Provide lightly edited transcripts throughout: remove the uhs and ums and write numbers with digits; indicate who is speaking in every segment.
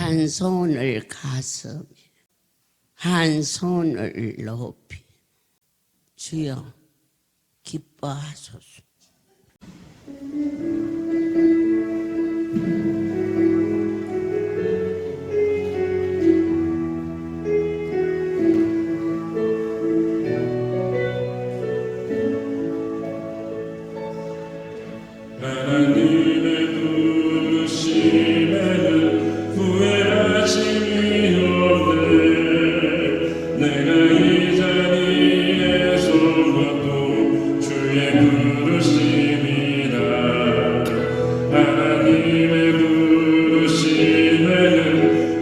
Speaker 1: 한 손을 가슴에, 한 손을 높이, 주여 기뻐하소서.
Speaker 2: 하나님의 부르심에는 후회하심이 없네. 내가 이 자리에 서고도 주의 부르심이다. 하나님의 부르심에는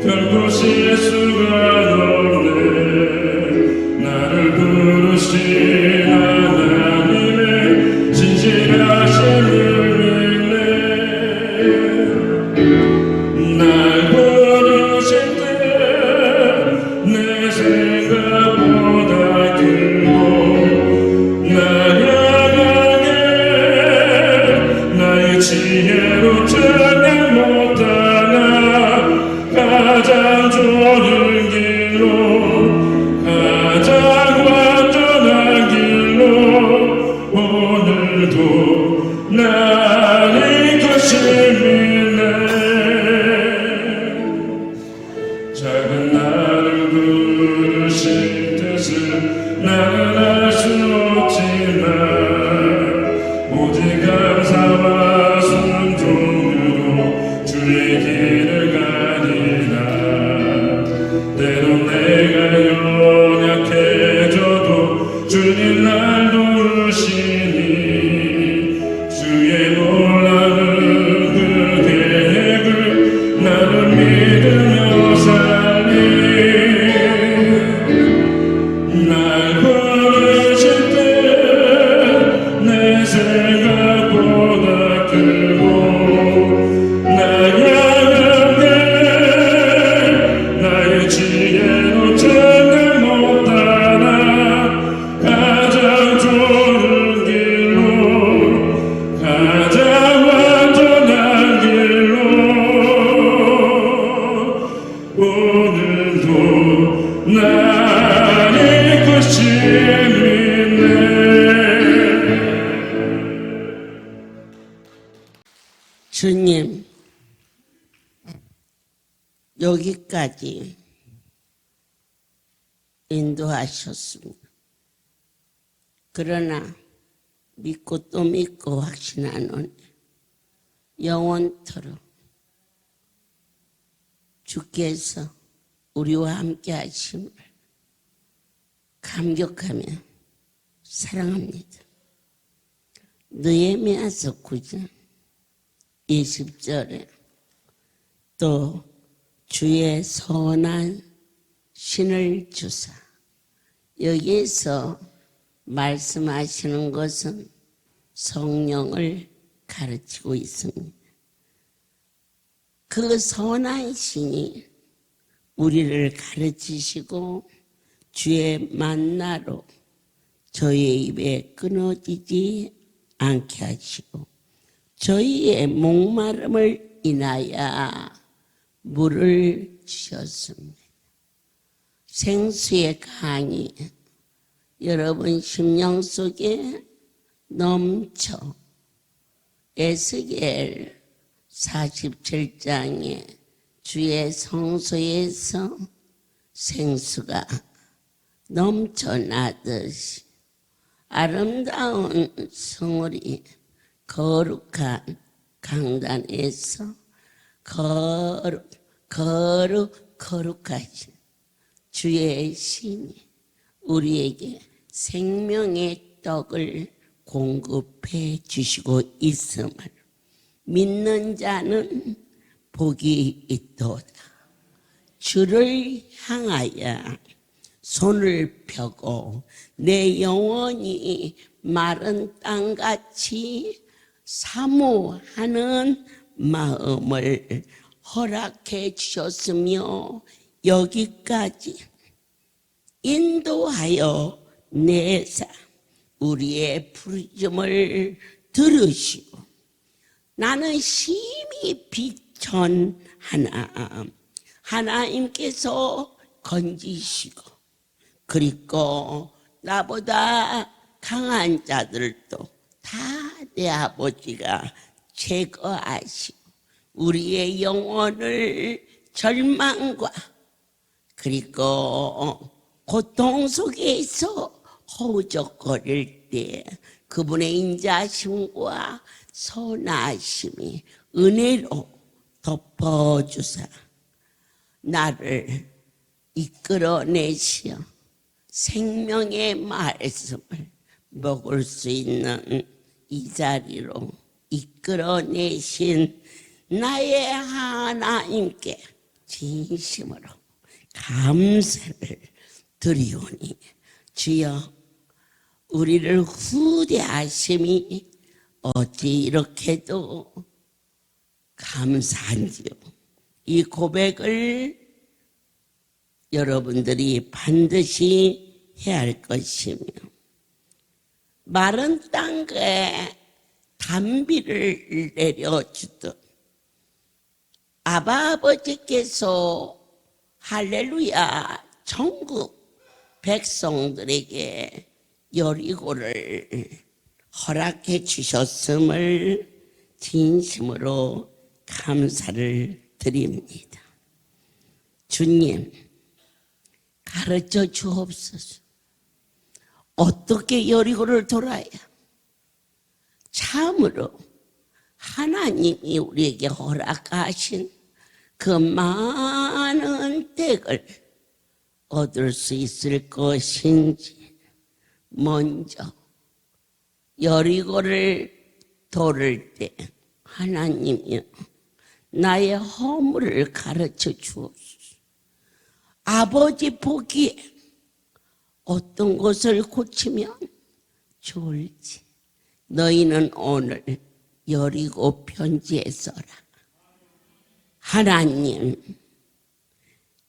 Speaker 2: 결코 실수가 없네. 나를 부르신 하나님의 진실하심을 날 부르실 때 내 생각보다 길고 날 향하게 나의 지혜로 전혀 못하나 가장 좋은 길로 가장 완전한 길로 오늘도 나를 것입니다. 작은 나를 부르실 뜻을 나는 알 수 없지만 오직 감사와 순종으로 주의 길을 가리라. 때론 내가 연약해져도 주님 날 도우시니 주의 놀라운 그 계획을 나는 믿으며 살리. 날 부르실 때 내 생각보다 크고 날 향하게 나의 지혜로 전혀 못하나 가장 좋은 길로 가장 완전한 길로 오늘도 나를 것입니다.
Speaker 1: 주님, 여기까지 인도하셨습니다. 그러나 믿고 또 믿고 확신하노니 영원토록 주께서 우리와 함께 하심을 감격하며 사랑합니다. 느헤미야서 9장 20절에 또 주의 선한 신을 주사, 여기에서 말씀하시는 것은 성령을 가르치고 있습니다. 그 선한 신이 우리를 가르치시고 주의 만나로 저희의 입에 끊어지지 않게 하시고 저희의 목마름을 인하여 물을 주셨습니다. 생수의 강이 여러분 심령 속에 넘쳐. 에스겔 47장에 주의 성소에서 생수가 넘쳐나듯이 아름다운 성월이 거룩한 강단에서 거룩하신 주의 신이 우리에게 생명의 떡을 공급해 주시고 있음을 믿는 자는 복이 있도다. 주를 향하여 손을 펴고 내 영혼이 마른 땅같이 사모하는 마음을 허락해 주셨으며 여기까지 인도하여 내사 우리의 부르심을 들으시고 나는 심히 비천하나 하나님께서 건지시고, 그리고 나보다 강한 자들도 다 내 아버지가 제거하시고 우리의 영혼을 절망과 그리고 고통 속에서 허우적거릴 때 그분의 인자심과 선하심이 은혜로 덮어주사 나를 이끌어내시어 생명의 말씀을 먹을 수 있는 이 자리로 이끌어내신 나의 하나님께 진심으로 감사를 드리오니 주여, 우리를 후대하심이 어찌 이렇게도 감사한지요. 이 고백을 여러분들이 반드시 해야 할 것이며, 마른 땅에 단비를 내려주듯 아버지께서 할렐루야 천국 백성들에게 여리고를 허락해 주셨음을 진심으로 감사를 드립니다. 주님, 가르쳐 주옵소서. 어떻게 여리고를 돌아야 참으로 하나님이 우리에게 허락하신 그 많은 덕을 얻을 수 있을 것인지, 먼저 여리고를 돌을 때 하나님이여 나의 허물을 가르쳐 주옵소서. 아버지 보기에 어떤 것을 고치면 좋을지 너희는 오늘 여리고 편지에 써라. 하나님,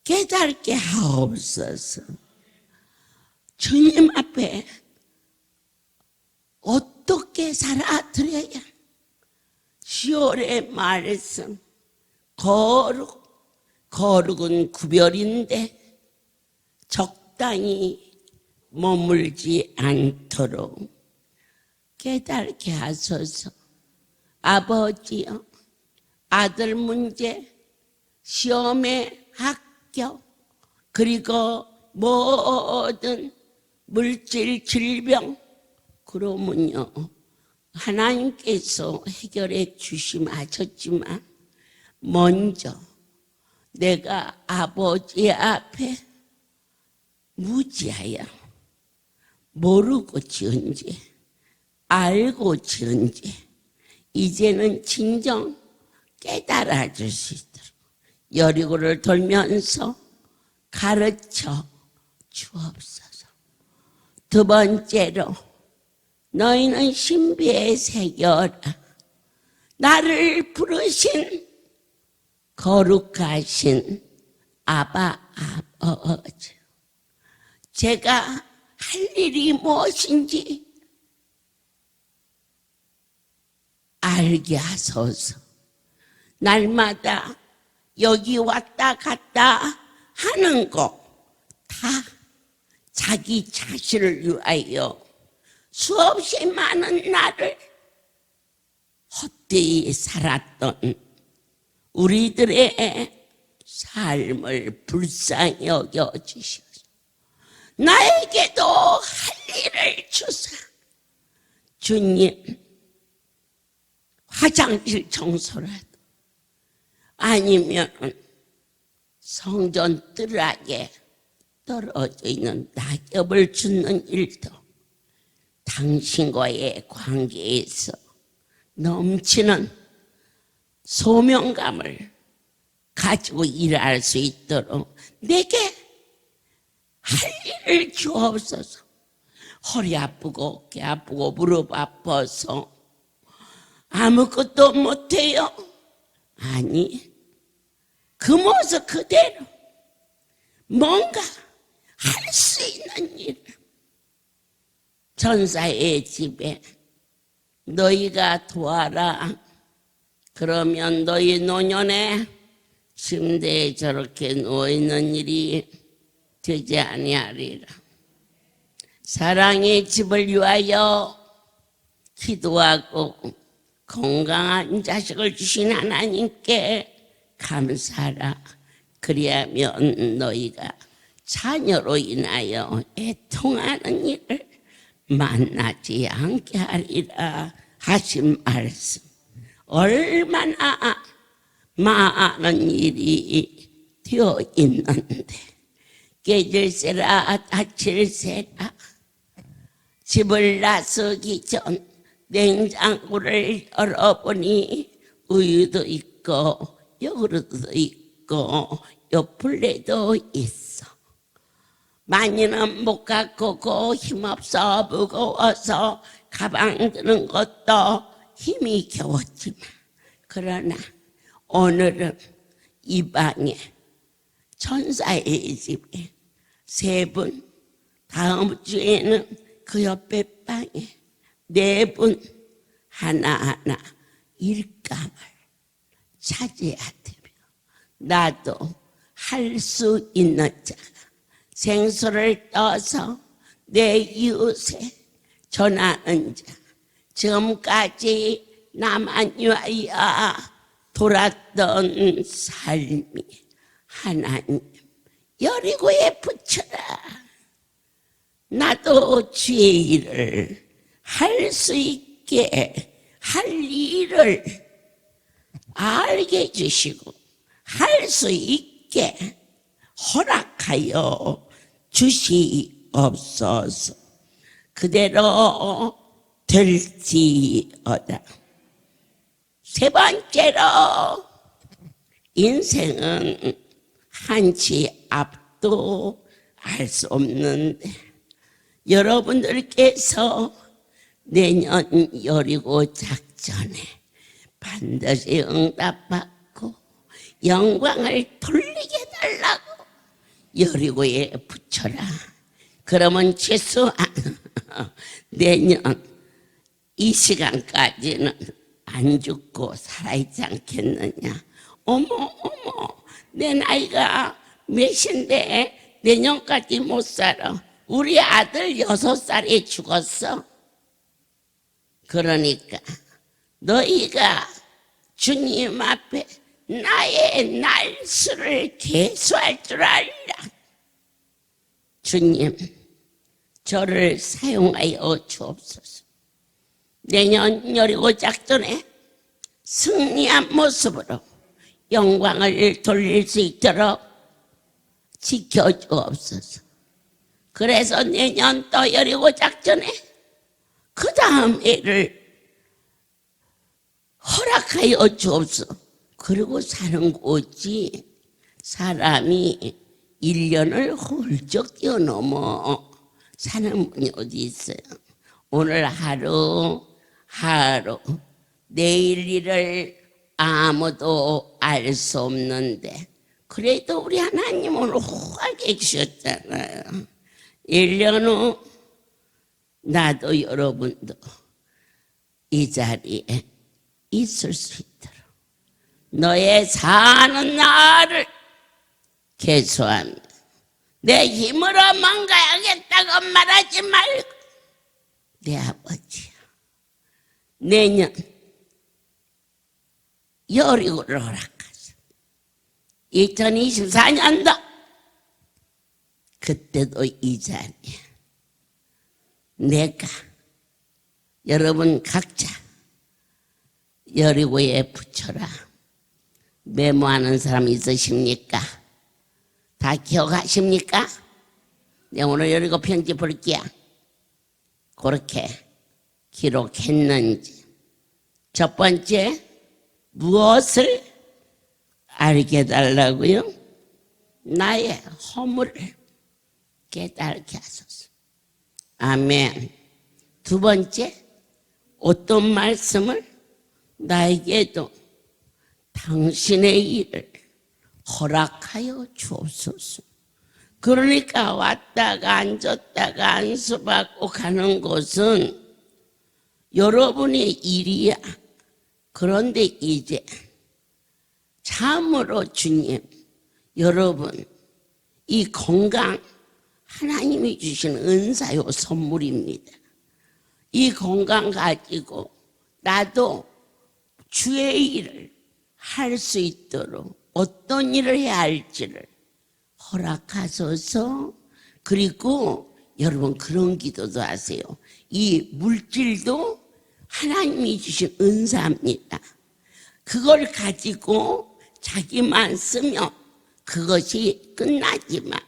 Speaker 1: 깨닫게 하옵소서. 주님 앞에 어떻게 살아드려야 10월의 말씀, 거룩은 구별인데 적당히 머물지 않도록 깨닫게 하소서. 아버지여, 아들 문제, 시험에 합격, 그리고 모든 물질 질병, 그러면요 하나님께서 해결해 주심하셨지만 먼저 내가 아버지 앞에 무지하여 모르고 지은지 알고 지은지 이제는 진정 깨달아 줄 수 있도록 여리고를 돌면서 가르쳐 주옵소서. 두 번째로, 너희는 신비에 새겨라. 나를 부르신 거룩하신 아바 아버지, 제가 할 일이 무엇인지 알게 하소서. 날마다 여기 왔다 갔다 하는 거 다 자기 자신을 위하여 수없이 많은 날을 헛되이 살았던 우리들의 삶을 불쌍히 여겨주셔서 나에게도 할 일을 주사. 주님, 화장실 청소라도 아니면 성전 뜰락에 떨어져 있는 낙엽을 줍는 일도 당신과의 관계에서 넘치는 소명감을 가지고 일할 수 있도록 내게 할 일을 주옵소서. 허리 아프고 어깨 아프고 무릎 아파서 아무것도 못해요. 아니, 그 모습 그대로 뭔가 할 수 있는 일을, 전사의 집에 너희가 도와라. 그러면 너희 노년에 침대에 저렇게 누워있는 일이 되지 아니하리라. 사랑의 집을 위하여 기도하고 건강한 자식을 주신 하나님께 감사하라. 그리하면 너희가 자녀로 인하여 애통하는 일을 만나지 않게 하리라 하신 말씀. 얼마나 많은 일이 되어 있는데 깨질세라 다칠세라. 집을 나서기 전 냉장고를 열어보니 우유도 있고 요구르트도 있고 요플레도 있어. 많이는 못 갖고 힘없어 무거워서 가방 드는 것도 힘이 겨웠지만, 그러나 오늘은 이 방에 천사의 집에 3분, 다음 주에는 그 옆에 방에 4분 하나하나 일감을 차지해야 되며, 나도 할 수 있는 자가 생수를 떠서 내 이웃에 전하는 자, 지금까지 나만 위하여 돌았던 삶이 하나님 여리고에 붙여라. 나도 주의 일을 할 수 있게 할 일을 알게 해주시고 할 수 있게 허락하여 주시옵소서. 그대로 될지어다. 3번째로, 인생은 한치 앞도 알 수 없는데 여러분들께서 내년 여리고 작전에 반드시 응답받고 영광을 돌리게 해달라고 여리고에 붙여라. 그러면 최소한 내년 이 시간까지는 안 죽고 살아있지 않겠느냐. 어머 내 나이가 몇인데 내년까지 못 살아. 우리 아들 6살에 죽었어. 그러니까 너희가 주님 앞에 나의 날수를 계수할 줄 알라. 주님, 저를 사용하여 주옵소서. 내년 여리고 작전에 승리한 모습으로 영광을 돌릴 수 있도록 지켜주옵소서. 그래서 내년 또 여리고 작전에 그 다음 해를 허락하여 주옵소서. 그리고 사는 거지. 사람이 1년을 훌쩍 뛰어넘어 사는 분이 어디 있어요. 오늘 하루 내일 일을 아무도 알 수 없는데, 그래도 우리 하나님 오늘 호하게 주셨잖아요. 1년 후 나도 여러분도 이 자리에 있을 수 있도록 너의 사는 날을 계수합니다. 내 힘으로만 가야겠다고 말하지 말고, 내 아버지야, 내년 여리고를 허락하소. 2024년도 그때도 이 자리에 내가 여러분 각자 여리고에 붙여라. 메모하는 사람 있으십니까? 다 기억하십니까? 내가 오늘 여리고 편지 볼게요. 그렇게 기록했는지. 첫 번째, 무엇을 알게 해달라고요? 나의 허물을 깨달게 하소서. 아멘. 두 번째, 어떤 말씀을 나에게도 당신의 일을 허락하여 주옵소서. 그러니까 왔다가 앉았다가 안수받고 가는 곳은 여러분의 일이야. 그런데 이제 참으로 주님, 여러분, 이 건강 하나님이 주신 은사요 선물입니다. 이 건강 가지고 나도 주의 일을 할 수 있도록 어떤 일을 해야 할지를 허락하소서. 그리고 여러분 그런 기도도 하세요. 이 물질도 하나님이 주신 은사입니다. 그걸 가지고 자기만 쓰면 그것이 끝나지만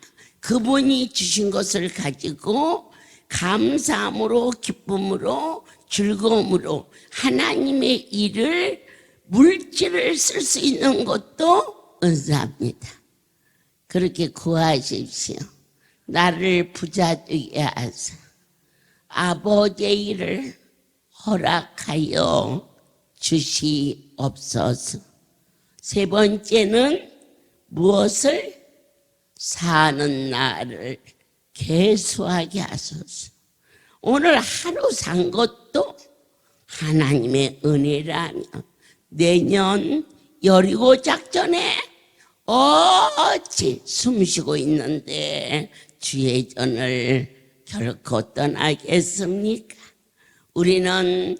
Speaker 1: 그분이 주신 것을 가지고 감사함으로 기쁨으로 즐거움으로 하나님의 일을 물질을 쓸 수 있는 것도 은사입니다. 그렇게 구하십시오. 나를 부자 되게 하사 아버지의 일을 허락하여 주시옵소서. 세 번째는 무엇을? 사는 날을 계수하게 하소서. 오늘 하루 산 것도 하나님의 은혜라면 내년 여리고 작전에 어찌 숨쉬고 있는데 주의 전을 결코 떠나겠습니까? 우리는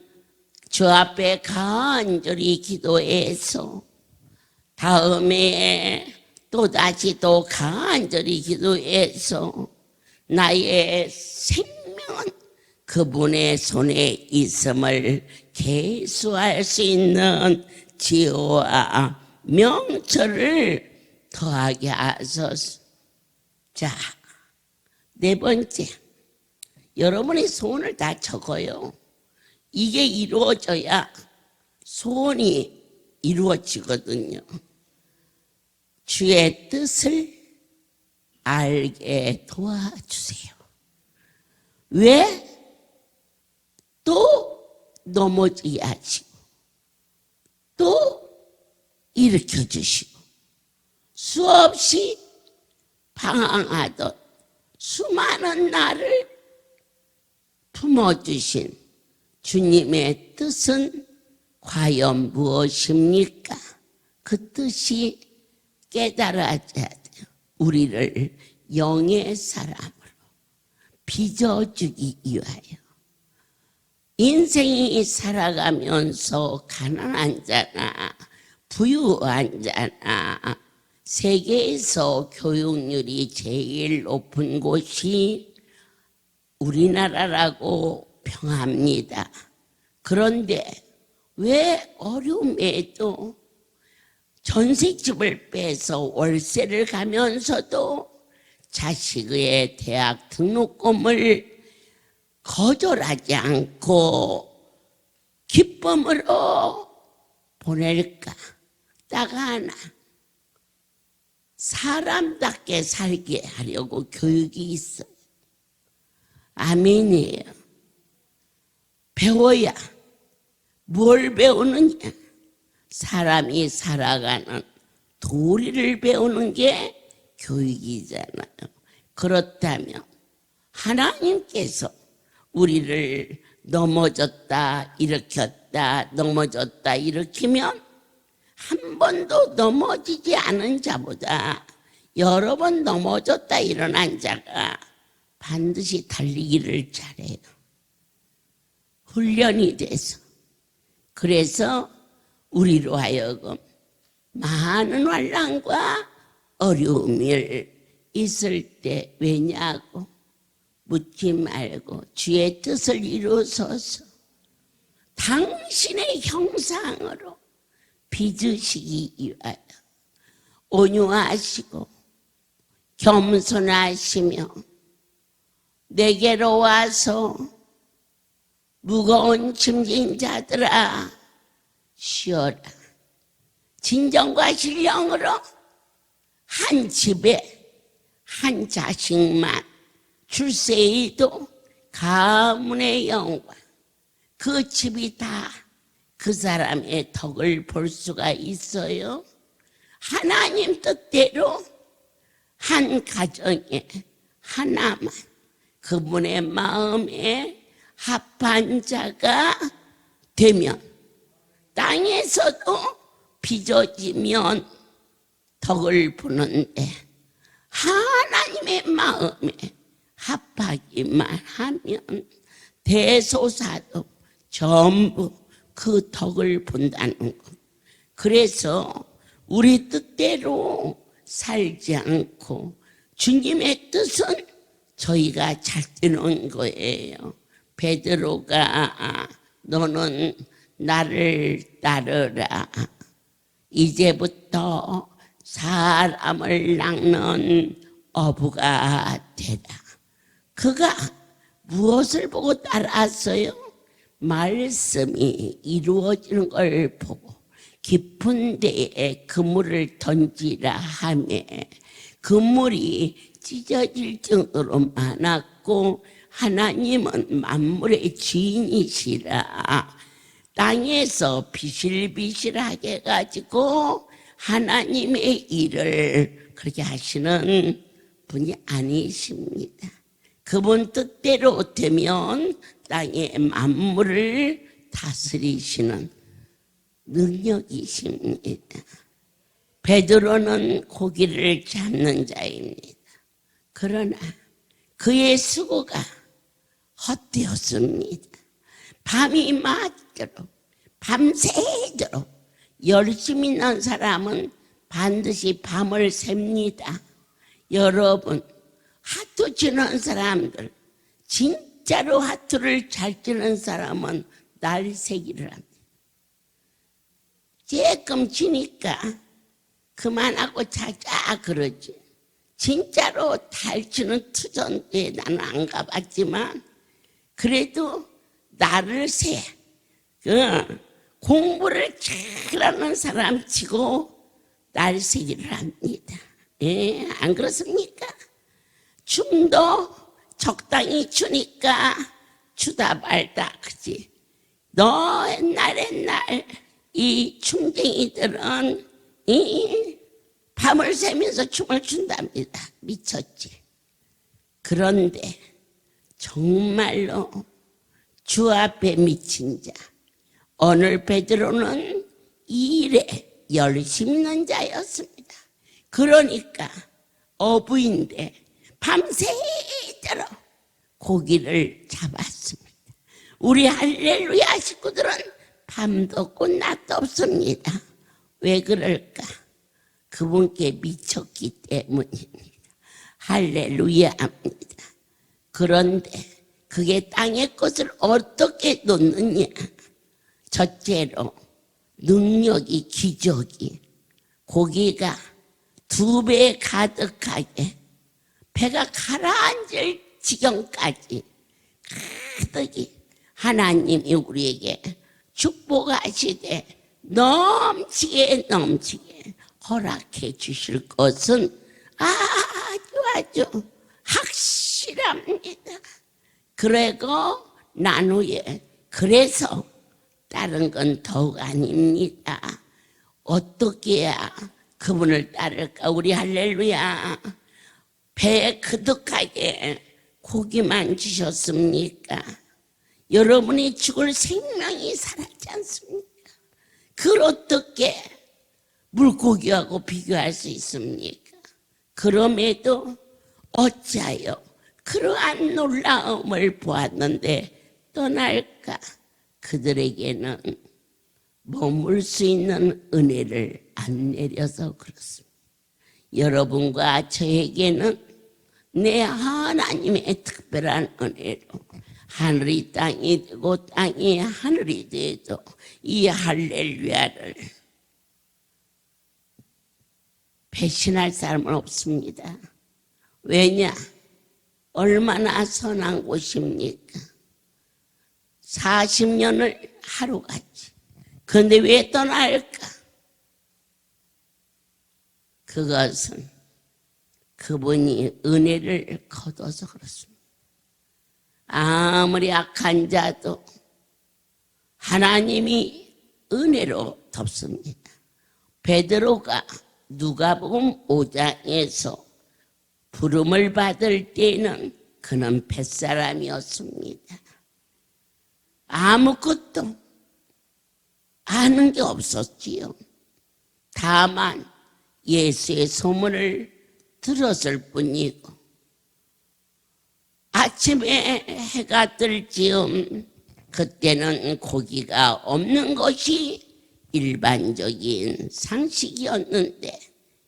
Speaker 1: 주 앞에 간절히 기도해서 다음에 또다시 또 간절히 기도해서 나의 생명은 그분의 손에 있음을 계수할 수 있는 지혜와 명철을 더하게 하소서. 자, 네 번째, 여러분의 소원을 다 적어요. 이게 이루어져야 소원이 이루어지거든요. 주의 뜻을 알게 도와주세요. 왜? 또 넘어지게 하시고 또 일으켜주시고 수없이 방황하던 수많은 나를 품어주신 주님의 뜻은 과연 무엇입니까? 그 뜻이 깨달아야 돼요. 우리를 영의 사람으로 빚어주기 위하여. 인생이 살아가면서 가난한 자나 부유한 자나 세계에서 교육률이 제일 높은 곳이 우리나라라고 평합니다. 그런데 왜 어려움에도 전셋집을 빼서 월세를 가면서도 자식의 대학 등록금을 거절하지 않고 기쁨으로 보낼까? 딱 하나, 사람답게 살게 하려고 교육이 있어요. 아멘이에요. 배워야 뭘 배우느냐? 사람이 살아가는 도리를 배우는 게 교육이잖아요. 그렇다면 하나님께서 우리를 넘어졌다 일으켰다 넘어졌다 일으키면 한 번도 넘어지지 않은 자보다 여러 번 넘어졌다 일어난 자가 반드시 달리기를 잘해요. 훈련이 돼서. 그래서 우리로 하여금 많은 환난과 어려움이 있을 때 왜냐고 묻지 말고 주의 뜻을 이루소서. 당신의 형상으로 빚으시기 위하여 온유하시고 겸손하시며 내게로 와서 무거운 짐진 자들아 쉬어라. 진정과 신령으로 한 집에 한 자식만 출세해도 가문의 영광, 그 집이 다 그 사람의 덕을 볼 수가 있어요. 하나님 뜻대로 한 가정에 하나만 그분의 마음에 합한 자가 되면 땅에서도 빚어지면 덕을 보는데 하나님의 마음에 합하기만 하면 대소사도 전부 그 덕을 본다는 것. 그래서 우리 뜻대로 살지 않고 주님의 뜻은 저희가 잘 되는 거예요. 베드로가 너는 나를 따르라. 이제부터 사람을 낚는 어부가 되라. 그가 무엇을 보고 따라왔어요? 말씀이 이루어지는 걸 보고 깊은 데에 그물을 던지라 하며 그물이 찢어질 정도로 많았고 하나님은 만물의 주인이시라. 땅에서 비실비실하게 가지고 하나님의 일을 그렇게 하시는 분이 아니십니다. 그분 뜻대로 되면 땅의 만물을 다스리시는 능력이십니다. 베드로는 고기를 잡는 자입니다. 그러나 그의 수고가 헛되었습니다. 밤이 맞도록 밤새도록 열심히 있는 사람은 반드시 밤을 셉니다. 여러분, 하트 치는 사람들, 진짜로 하트를 잘 치는 사람은 날 새기를 합니다. 조금 치니까 그만하고 자자 그러지. 진짜로 달 치는 투전에 나는 안 가봤지만 그래도 나를 새. 공부를 잘하는 사람 치고 날 새기를 합니다. 예, 안 그렇습니까? 춤도 적당히 추니까 추다 말다 그지. 너 옛날 이 춤쟁이들은 밤을 새면서 춤을 춘답니다. 미쳤지. 그런데 정말로 주 앞에 미친 자, 오늘 베드로는 이 일에 열심히 있는 자였습니다. 그러니까 어부인데 밤새도록 고기를 잡았습니다. 우리 할렐루야 식구들은 밤도 없고 낮도 없습니다. 왜 그럴까? 그분께 미쳤기 때문입니다. 할렐루야입니다. 그런데 그게 땅의 것을 어떻게 놓느냐? 첫째로 능력이 기적이 고기가 2배 가득하게 배가 가라앉을 지경까지 가득히 하나님이 우리에게 축복하시되 넘치게 허락해 주실 것은 아주 확실합니다. 그리고 난 후에 그래서 다른 건 더욱 아닙니다. 어떻게 해야 그분을 따를까? 우리 할렐루야. 배에 그득하게 고기만 주셨습니까? 여러분이 죽을 생명이 살았지 않습니까? 그걸 어떻게 물고기하고 비교할 수 있습니까? 그럼에도 어찌하여 그러한 놀라움을 보았는데 떠날까? 그들에게는 머물 수 있는 은혜를 안 내려서 그렇습니다. 여러분과 저에게는 내 하나님의 특별한 은혜로 하늘이 땅이 되고 땅이 하늘이 되도 이 할렐루야를 배신할 사람은 없습니다. 왜냐? 얼마나 선한 곳입니까? 40년을 하루같이. 그런데 왜 떠날까? 그것은 그분이 은혜를 거둬서 그렇습니다. 아무리 악한 자도 하나님이 은혜로 덮습니다. 베드로가 누가복음 5장에서 부름을 받을 때는 그는 뱃사람이었습니다. 아무것도 아는 게 없었지요. 다만 예수의 소문을 들었을 뿐이고 아침에 해가 뜰 즈음 그때는 고기가 없는 것이 일반적인 상식이었는데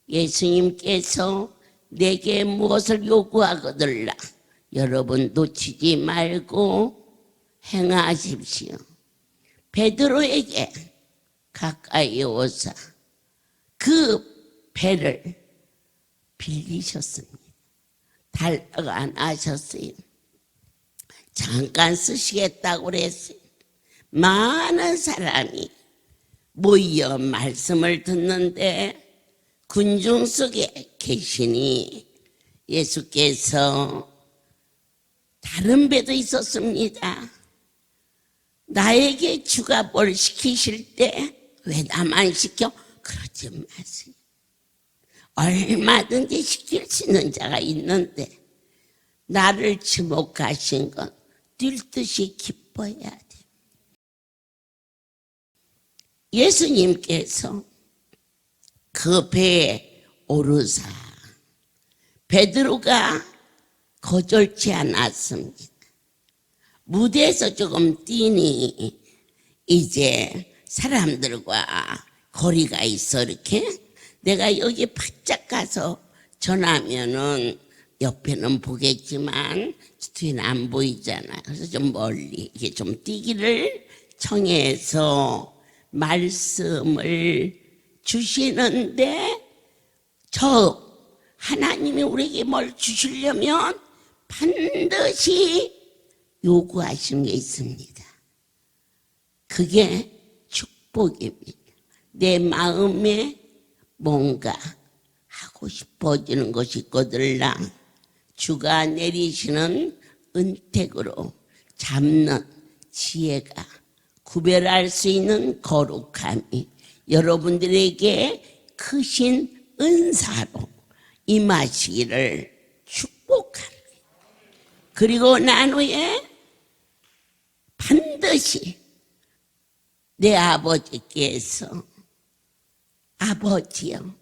Speaker 1: 예수님께서 내게 무엇을 요구하거들라 여러분 놓치지 말고 행하십시오. 베드로에게 가까이 오사 그 배를 빌리셨습니다. 달라고 안 하셨어요. 잠깐 쓰시겠다고 그랬어요. 많은 사람이 모여 말씀을 듣는데 군중 속에 계시니 예수께서 다른 배도 있었습니다. 나에게 주가 뭘 시키실 때 왜 나만 시켜? 그러지 마세요. 얼마든지 시킬 수 있는 자가 있는데 나를 지목하신 건 뛸 듯이 기뻐해야 돼. 예수님께서 그 배에 오르사 베드로가 거절치 않았습니다. 무대에서 조금 뛰니 이제 사람들과 거리가 있어. 이렇게 내가 여기 바짝 가서 전하면은 옆에는 보겠지만 뒤는 안 보이잖아요. 그래서 좀 멀리 이게 좀 뛰기를 청해서 말씀을 주시는데 저 하나님이 우리에게 뭘 주시려면 반드시 요구하신 게 있습니다. 그게 축복입니다. 내 마음에 뭔가 하고 싶어지는 것이 있거들라 주가 내리시는 은택으로 잡는 지혜가 구별할 수 있는 거룩함이 여러분들에게 크신 은사로 임하시기를 축복합니다. 그리고 난 후에 반드시 내 아버지께서 아버지여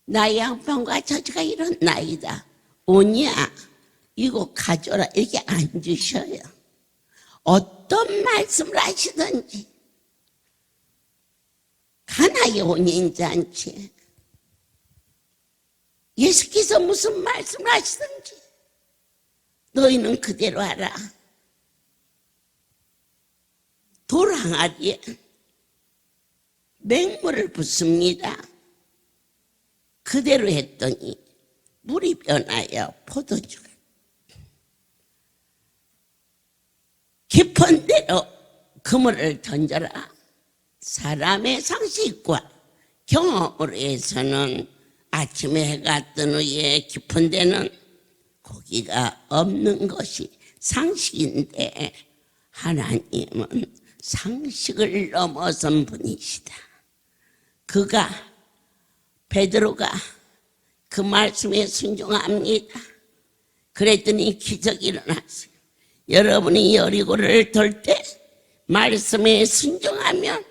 Speaker 1: 나의 양편과 저주가 일어나이다 오냐 이거 가져라 이렇게 안 주셔요. 어떤 말씀을 하시든지 가나의 혼인잔치 예수께서 무슨 말씀을 하시든지 너희는 그대로 하라. 돌 항아리에 맹물을 붓습니다. 그대로 했더니 물이 변하여 포도주가 깊은 데로 그물을 던져라. 사람의 상식과 경험으로 해서는 아침에 해가 뜬 후에 깊은 데는 고기가 없는 것이 상식인데 하나님은 상식을 넘어선 분이시다. 그가 베드로가 그 말씀에 순종합니다. 그랬더니 기적이 일어났어요. 여러분이 여리고를 돌 때 말씀에 순종하면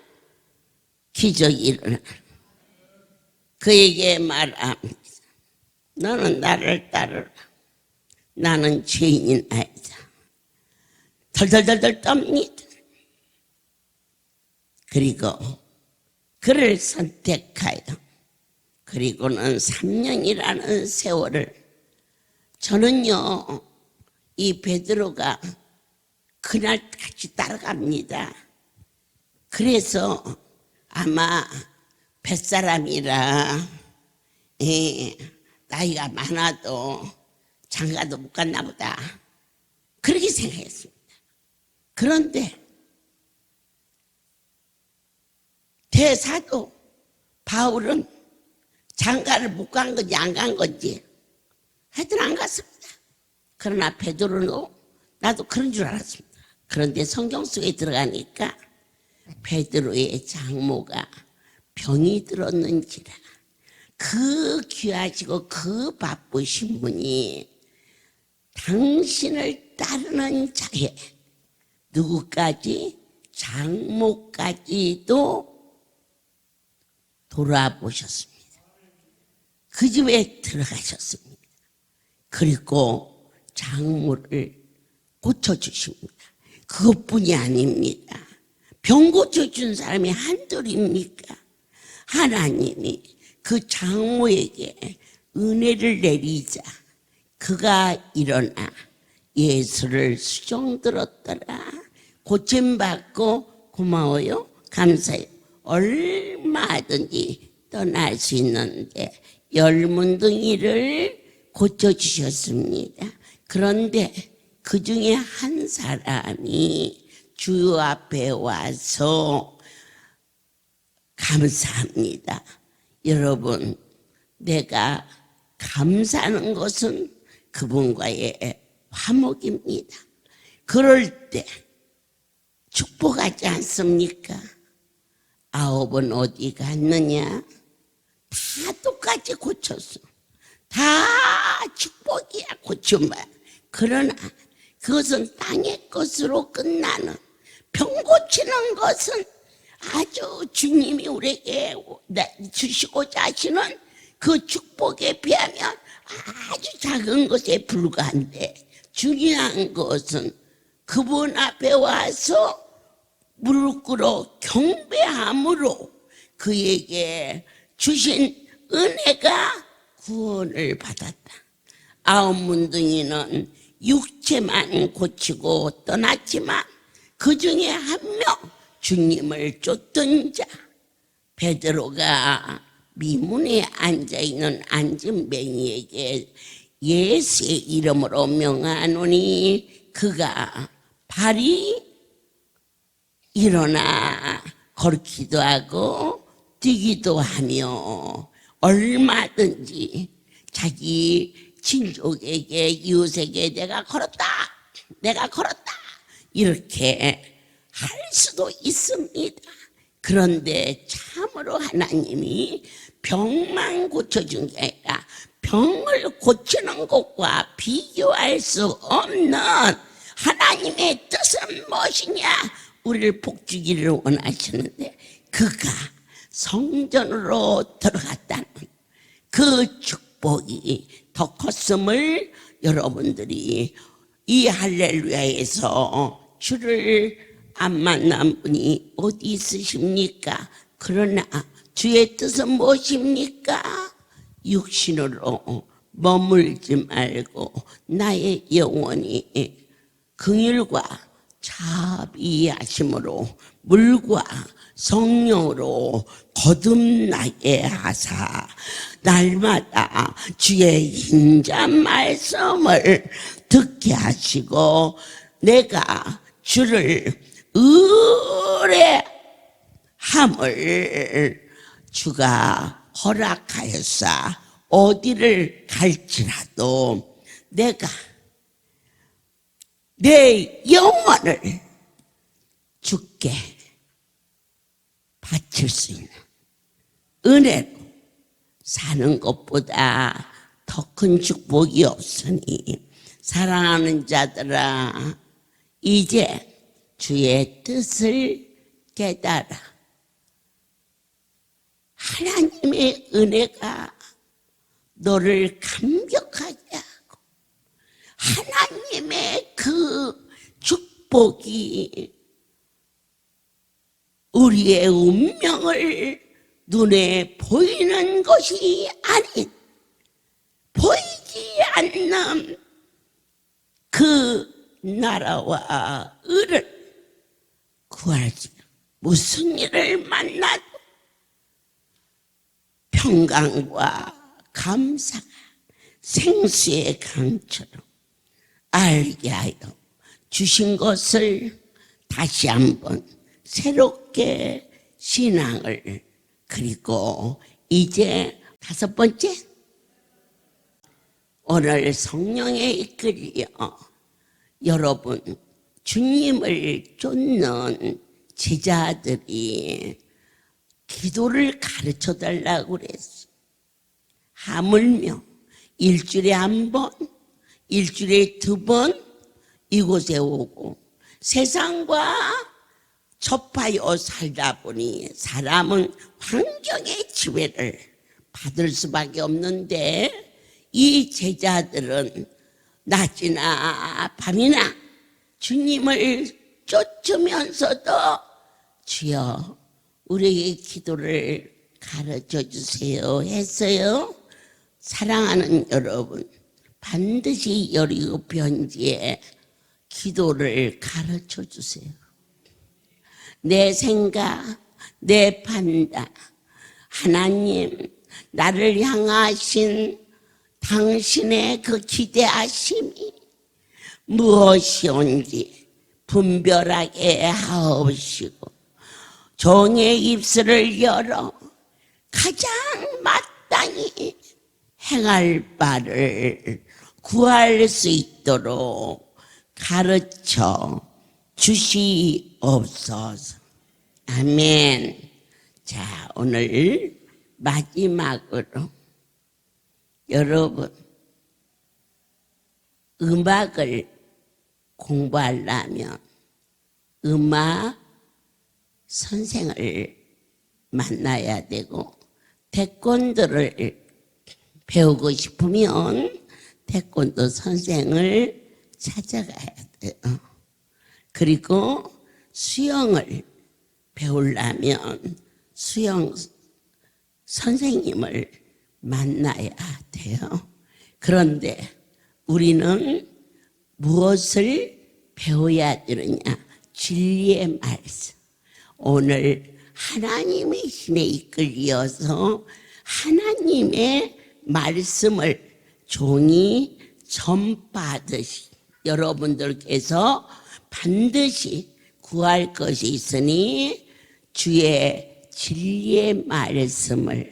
Speaker 1: 기적이 일어나요. 그에게 말합니다. 너는 나를 따르라. 나는 죄인인 아이다. 덜덜덜덜 떱니다. 그리고 그를 선택하여 그리고는 3년이라는 세월을 저는요 이 베드로가 그날 같이 따라갑니다. 그래서 아마 뱃사람이라 나이가 많아도 장가도 못 갔나 보다 그렇게 생각했습니다. 그런데 대사도 바울은 장가를 못 간 건지 안 간 건지 하여튼 안 갔습니다. 그러나 베드로는 나도 그런 줄 알았습니다. 그런데 성경 속에 들어가니까 베드로의 장모가 병이 들었는지라 그 귀하시고 그 바쁘신 분이 당신을 따르는 자에 누구까지 장모까지도 돌아보셨습니다. 그 집에 들어가셨습니다. 그리고 장모를 고쳐주십니다. 그것뿐이 아닙니다. 병 고쳐준 사람이 한둘입니까? 하나님이 그 장모에게 은혜를 내리자 그가 일어나 예수를 수종들었더라. 고침받고 고마워요, 감사해요. 얼마든지 떠날 수 있는데 열문둥이를 고쳐주셨습니다. 그런데 그 중에 한 사람이 주 앞에 와서 감사합니다. 여러분, 내가 감사하는 것은 그분과의 화목입니다. 그럴 때 축복하지 않습니까? 아홉은 어디 갔느냐? 다 똑같이 고쳤어. 다 축복이야, 고쳐봐. 그러나 그것은 땅의 것으로 끝나는, 병 고치는 것은 아주 주님이 우리에게 주시고자 하시는 그 축복에 비하면 아주 작은 것에 불과한데, 중요한 것은 그분 앞에 와서 무릎 꿇어 경배함으로 그에게 주신 은혜가 구원을 받았다. 아홉 문둥이는 육체만 고치고 떠났지만 그 중에 한 명, 주님을 쫓던 자 베드로가 미문에 앉아있는 안진뱅이에게 예수의 이름으로 명하노니 그가 발이 일어나 걸기도 하고 뛰기도 하며 얼마든지 자기 친족에게 이웃에게 내가 걸었다 이렇게 할 수도 있습니다. 그런데 참으로 하나님이 병만 고쳐준 게 아니라 병을 고치는 것과 비교할 수 없는 하나님의 뜻은 무엇이냐? 우리를 복주기를 원하시는데 그가 성전으로 들어갔다는 그 축복이 더 컸음을 여러분들이 이 할렐루야에서 주를 안 만난 분이 어디 있으십니까? 그러나 주의 뜻은 무엇입니까? 육신으로 머물지 말고 나의 영혼이 긍휼과 자비하심으로 물과 성령으로 거듭나게 하사 날마다 주의 인자 말씀을 듣게 하시고 내가 주를 의뢰함을 주가 허락하였사 어디를 갈지라도 내가 내 영혼을 주께 바칠 수 있는 은혜로 사는 것보다 더 큰 축복이 없으니 사랑하는 자들아 이제 주의 뜻을 깨달아 하나님의 은혜가 너를 감격하게 하고 하나님의 그 축복이 우리의 운명을 눈에 보이는 것이 아닌 보이지 않는 그 나라와 을을 구하지 무슨 일을 만나도 평강과 감사가 생수의 강처럼 알게 하여 주신 것을 다시 한번 새롭게 신앙을 그리고 이제 다섯 번째 오늘 성령에 이끌려 여러분 주님을 쫓는 제자들이 기도를 가르쳐 달라고 그랬어요. 하물며 일주일에 한 번, 일주일에 두 번 이곳에 오고 세상과 접하여 살다 보니 사람은 환경의 지배를 받을 수밖에 없는데 이 제자들은 낮이나 밤이나 주님을 쫓으면서도 주여 우리에게 기도를 가르쳐 주세요 했어요. 사랑하는 여러분, 반드시 여리고 편지에 기도를 가르쳐 주세요. 내 생각, 내 판단, 하나님 나를 향하신 당신의 그 기대하심이 무엇이온지 분별하게 하옵시고 종의 입술을 열어 가장 마땅히 행할 바를 구할 수 있도록 가르쳐 주시옵소서. 아멘. 자, 오늘 마지막으로 여러분 음악을 공부하려면 음악 선생을 만나야 되고 태권도를 배우고 싶으면 태권도 선생을 찾아가야 돼요. 그리고 수영을 배우려면 수영 선생님을 만나야 돼요. 그런데 우리는 무엇을 배워야 되느냐? 진리의 말씀. 오늘 하나님의 힘에 이끌려서 하나님의 말씀을 종이 전파하듯이 여러분들께서 반드시 구할 것이 있으니 주의 진리의 말씀을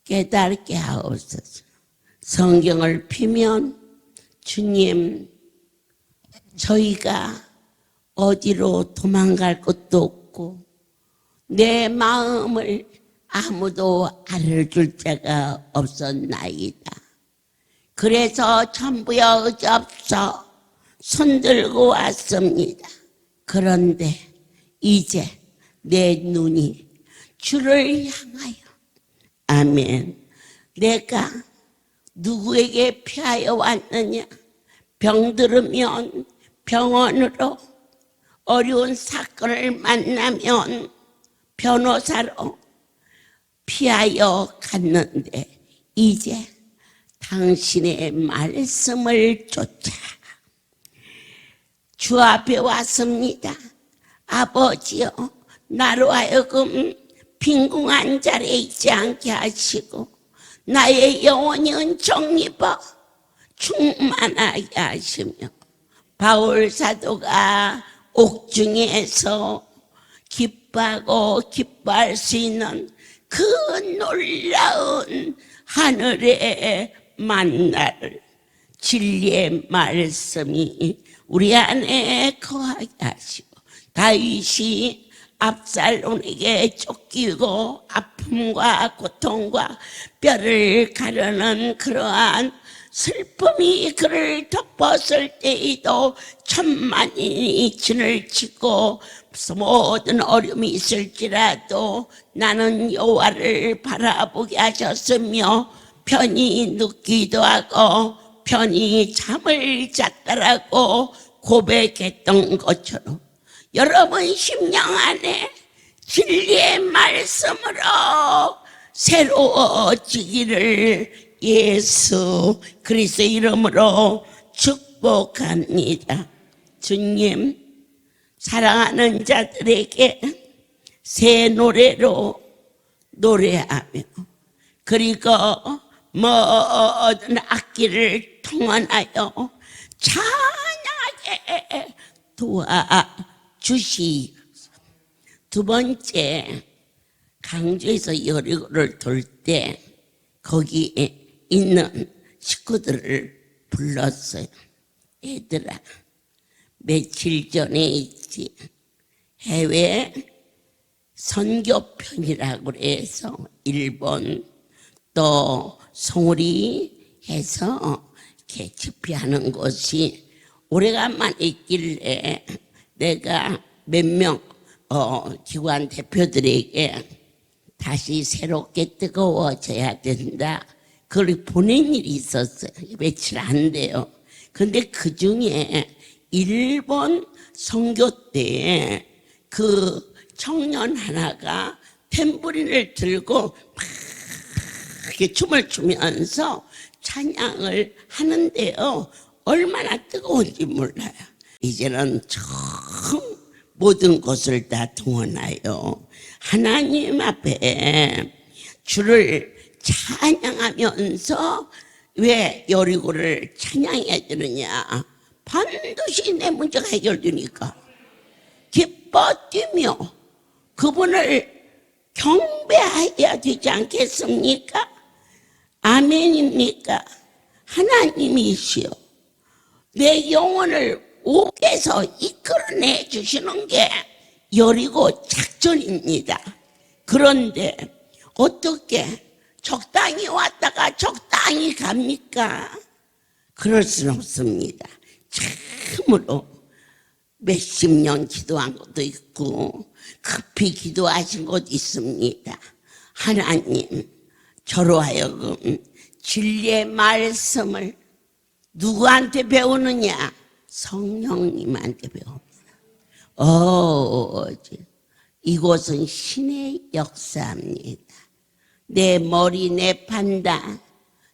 Speaker 1: 깨닫게 하옵소서. 성경을 피면 주님, 저희가 어디로 도망갈 것도 없고 내 마음을 아무도 알아줄 자가 없었나이다. 그래서 천부여 의지없어 손들고 왔습니다. 그런데 이제 내 눈이 주를 향하여 아멘. 내가 누구에게 피하여 왔느냐? 병들으면 병원으로, 어려운 사건을 만나면 변호사로 피하여 갔는데 이제 당신의 말씀을 쫓아 주 앞에 왔습니다. 아버지여, 나로 하여금 빈궁한 자리에 있지 않게 하시고 나의 영혼은 정립어 충만하게 하시며 바울 사도가 옥중에서 기뻐하고 기뻐할 수 있는 그 놀라운 하늘의 만나를 진리의 말씀이 우리 안에 거하게 하시고 다윗이 압살롬에게 쫓기고 아픔과 고통과 뼈를 가르는 그러한 슬픔이 그를 덮었을 때에도 천만인이 진을 치고 모든 어려움이 있을지라도 나는 여호와를 바라보게 하셨으며 편히 눕기도 하고 편히 잠을 잤다라고 고백했던 것처럼 여러분 심령 안에 진리의 말씀으로 새로워지기를 예수 그리스도의 이름으로 축복합니다. 주님, 사랑하는 자들에게 새 노래로 노래하며 그리고 모든 악기를 통한하여 찬양하게 도와주시옵소서. 두 번째, 강주에서 여리고를 돌 때 거기에 있는 식구들을 불렀어요. 얘들아, 며칠 전에 있지 해외 선교편이라고 해서 일본 또 송리 해서 이렇게 집회하는 곳이 오래간만에 있길래 내가 몇 명 기관 대표들에게 다시 새롭게 뜨거워져야 된다. 그걸 보낸 일이 있었어요. 며칠 안 돼요. 근데 그 중에 일본 선교 때 그 청년 하나가 탬부린을 들고 막 이렇게 춤을 추면서 찬양을 하는데요. 얼마나 뜨거운지 몰라요. 이제는 처음 모든 것을 다 동원하여 하나님 앞에 주를 찬양하면서 왜 여리고를 찬양해야 되느냐? 반드시 내 문제가 해결되니까 기뻐 뛰며 그분을 경배해야 되지 않겠습니까? 아멘입니까? 하나님이시여 내 영혼을 옥에서 이끌어내 주시는 게 여리고 작전입니다. 그런데 어떻게 적당히 왔다가 적당히 갑니까? 그럴 수는 없습니다. 참으로 몇십 년 기도한 것도 있고 급히 기도하신 것도 있습니다. 하나님, 저로 하여금 진리의 말씀을 누구한테 배우느냐? 성령님한테 배웁니다. 이곳은 신의 역사입니다. 내 머리, 내 판단.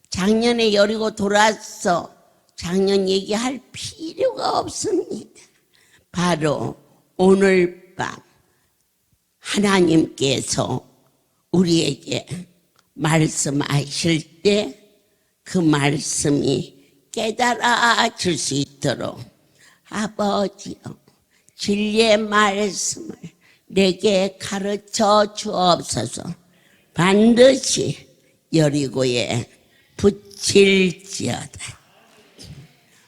Speaker 1: 작년에 여리고 돌아서 작년 얘기할 필요가 없습니다. 바로 오늘 밤 하나님께서 우리에게 말씀하실 때 그 말씀이 깨달아질 수 있도록 아버지여 진리의 말씀을 내게 가르쳐 주옵소서. 반드시 여리고에 붙일지어다.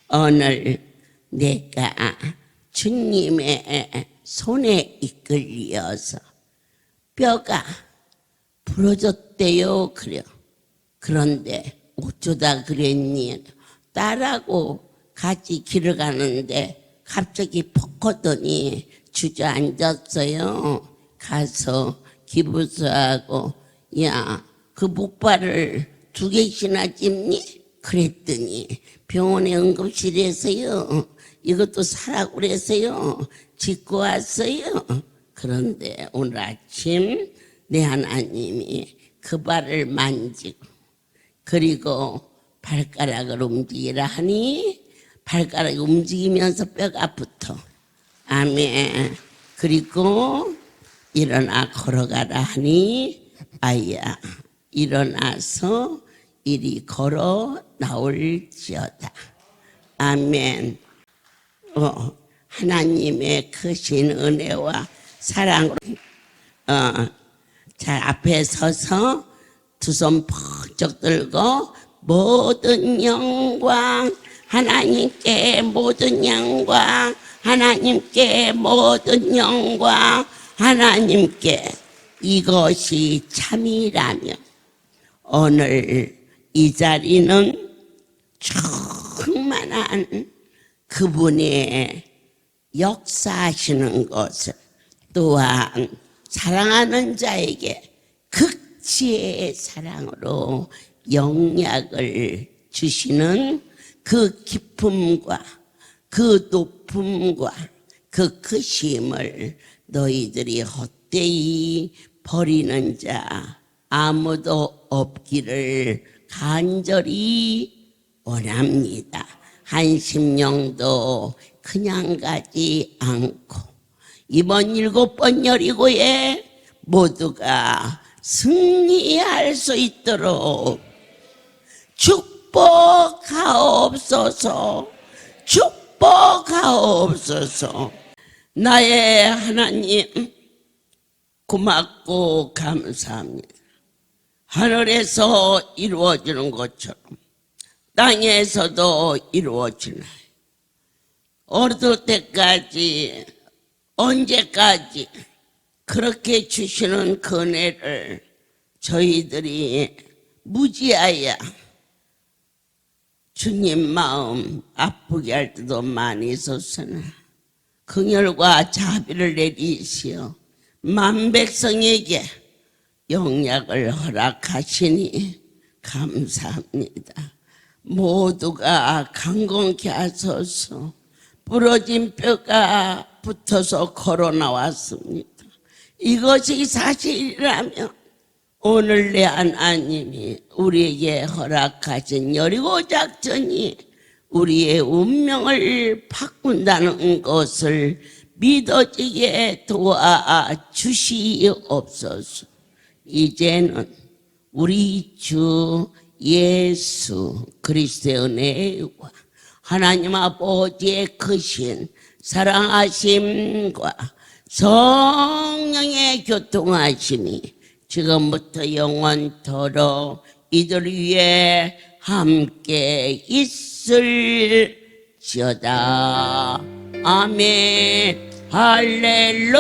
Speaker 1: 오늘 내가 주님의 손에 이끌려서 뼈가 부러졌대요. 그래요. 그런데 어쩌다 그랬니? 딸하고 같이 길을 가는데 갑자기 퍽 걷더니 주저앉았어요. 가서 기부서하고 야, 그 목발을 2개씩이나 찝니? 그랬더니 병원에 응급실에서요. 이것도 사라고 그래서요. 짓고 왔어요. 그런데 오늘 아침 내 하나님이 그 발을 만지고 그리고 발가락을 움직이라 하니 발가락이 움직이면서 뼈가 붙어. 아멘. 그리고 일어나 걸어가라 하니 아야 일어나서 이리 걸어 나올지어다. 아멘. 하나님의 크신 은혜와 사랑으로 자 앞에 서서 두 손 퍽쩍 들고 모든 영광 하나님께 모든 영광 하나님께 모든 영광 하나님께 이것이 참이라면 오늘 이 자리는 충만한 그분의 역사하시는 것을 또한 사랑하는 자에게 극치의 사랑으로 영약을 주시는 그 기쁨과 그 높음과 그 크심을 너희들이 헛되이 버리는 자 아무도 없기를 간절히 원합니다. 한 심령도 그냥 가지 않고 이번 7번 여리고에 모두가 승리할 수 있도록 축복하옵소서. 축복하옵소서. 나의 하나님 고맙고 감사합니다. 하늘에서 이루어지는 것처럼 땅에서도 이루어지나요? 어느 때까지 언제까지 그렇게 주시는 그 은혜를 저희들이 무지하여 주님 마음 아프게 할 때도 많이 있었으나 긍휼과 자비를 내리시어 만백성에게 영약을 허락하시니 감사합니다. 모두가 강건케 하소서. 부러진 뼈가 붙어서 걸어 나왔습니다. 이것이 사실이라면 오늘 내 하나님이 우리에게 허락하신 여리고 작전이 우리의 운명을 바꾼다는 것을 믿어지게 도와주시옵소서. 이제는 우리 주 예수 그리스도의 은혜와 하나님 아버지의 크신 사랑하심과 성령의 교통하심이 지금부터 영원토록 이들 위에 함께 있을지어다. 아멘. 할렐루야.